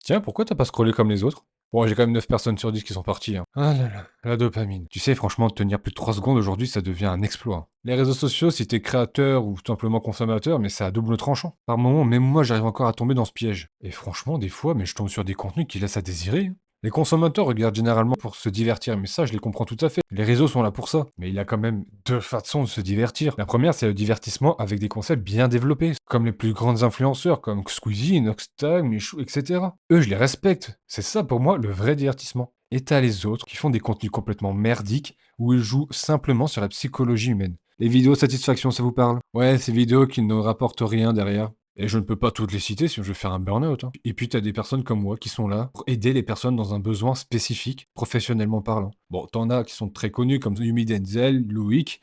Tiens, pourquoi t'as pas scrollé comme les autres? Bon, j'ai quand même 9 personnes sur 10 qui sont parties, hein. Ah là là, la dopamine. Tu sais, franchement, tenir plus de 3 secondes aujourd'hui, ça devient un exploit. Les réseaux sociaux, si t'es créateur ou tout simplement consommateur, mais c'est à double tranchant. Par moments, même moi, j'arrive encore à tomber dans ce piège. Et franchement, des fois, mais je tombe sur des contenus qui laissent à désirer, hein. Les consommateurs regardent généralement pour se divertir, mais ça, je les comprends tout à fait. Les réseaux sont là pour ça. Mais il y a quand même deux façons de se divertir. La première, c'est le divertissement avec des concepts bien développés, comme les plus grandes influenceurs, comme Squeezie, Noxtag, Michou, etc. Eux, je les respecte. C'est ça pour moi le vrai divertissement. Et t'as les autres qui font des contenus complètement merdiques, où ils jouent simplement sur la psychologie humaine. Les vidéos satisfaction, ça vous parle? Ouais, ces vidéos qui ne rapportent rien derrière. Et je ne peux pas toutes les citer sinon je vais faire un burn-out, hein. Et puis t'as des personnes comme moi qui sont là pour aider les personnes dans un besoin spécifique, professionnellement parlant. Bon, t'en as qui sont très connus comme Yumi Denzel, Loïc,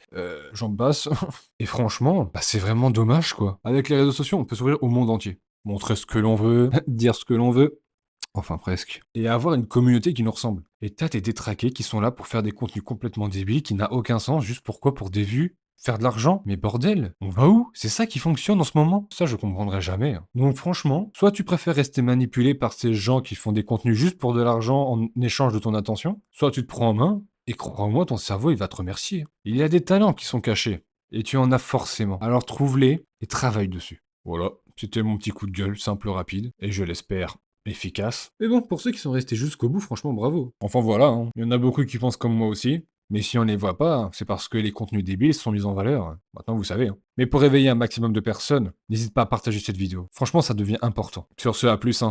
Jean Bass. Et franchement, bah, c'est vraiment dommage quoi. Avec les réseaux sociaux, on peut s'ouvrir au monde entier. Montrer ce que l'on veut, dire ce que l'on veut. Enfin presque. Et avoir une communauté qui nous ressemble. Et t'as tes détraqués qui sont là pour faire des contenus complètement débiles, qui n'a aucun sens, juste pourquoi? Pour des vues? Faire de l'argent? Mais bordel, on va où? C'est ça qui fonctionne en ce moment? Ça, je comprendrai jamais, hein. Donc franchement, soit tu préfères rester manipulé par ces gens qui font des contenus juste pour de l'argent en échange de ton attention, soit tu te prends en main, et crois-moi, ton cerveau, il va te remercier. Il y a des talents qui sont cachés, et tu en as forcément. Alors trouve-les et travaille dessus. Voilà, c'était mon petit coup de gueule, simple, rapide, et je l'espère efficace. Mais bon, pour ceux qui sont restés jusqu'au bout, franchement, bravo. Enfin voilà, hein. Il y en a beaucoup qui pensent comme moi aussi. Mais si on les voit pas, c'est parce que les contenus débiles sont mis en valeur. Maintenant, vous savez, hein. Mais pour réveiller un maximum de personnes, n'hésite pas à partager cette vidéo. Franchement, ça devient important. Sur ce, à plus, hein.